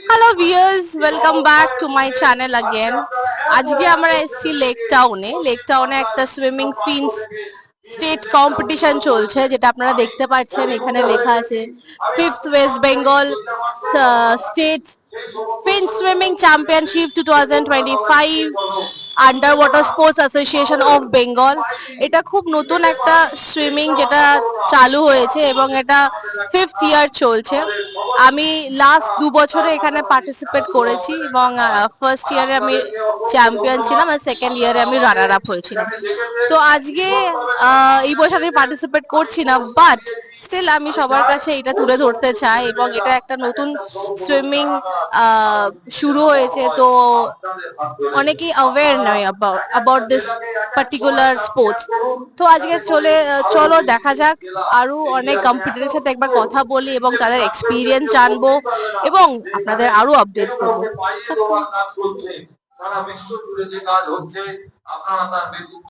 Hello viewers, welcome back to my channel again. আজকে আমরা এসেছি লেক টাউনে একটা সুইমিং ফিনস স্টেট কম্পিটিশন চলছে, যেটা আপনারা দেখতে পাচ্ছেন। এখানে লেখা আছে fifth West Bengal state fin swimming championship 2025 underwater sports association of Bengal. এটা খুব নতুন একটা সুইমিং যেটা চালু হয়েছে এবং এটা ফিফথ ইয়ার চলছে। আমি লাস্ট 2 বছরে এখানে পার্টিসিপেট করেছি এবং ফার্স্ট ইয়ারে আমি চ্যাম্পিয়ন ছিলাম আর সেকেন্ড ইয়ারে আমি রানার আপ হয়েছিলাম। তো আজকে এই বছর আমি পার্টিসিপেট করছি না, বাট স্টিল আমি সবার কাছে এটা তুলে ধরতে চাই এবং এটা একটা নতুন সুইমিং শুরু হয়েছে, তো অনেকেই অ্যাওয়্যার নয় অ্যাবাউট দিস পার্টিকুলার স্পোর্টস। তো আজকে চলো দেখা যাক, আরো অনেক কম্পিটিটরের সাথে একবার কথা বলি এবং তাদের এক্সপিরিয়েন্স জানবো এবং আপনাদের আরো আপডেটস দেবো। সারা বিশ্ব জুড়ে যে কাজ হচ্ছে আপনারা তার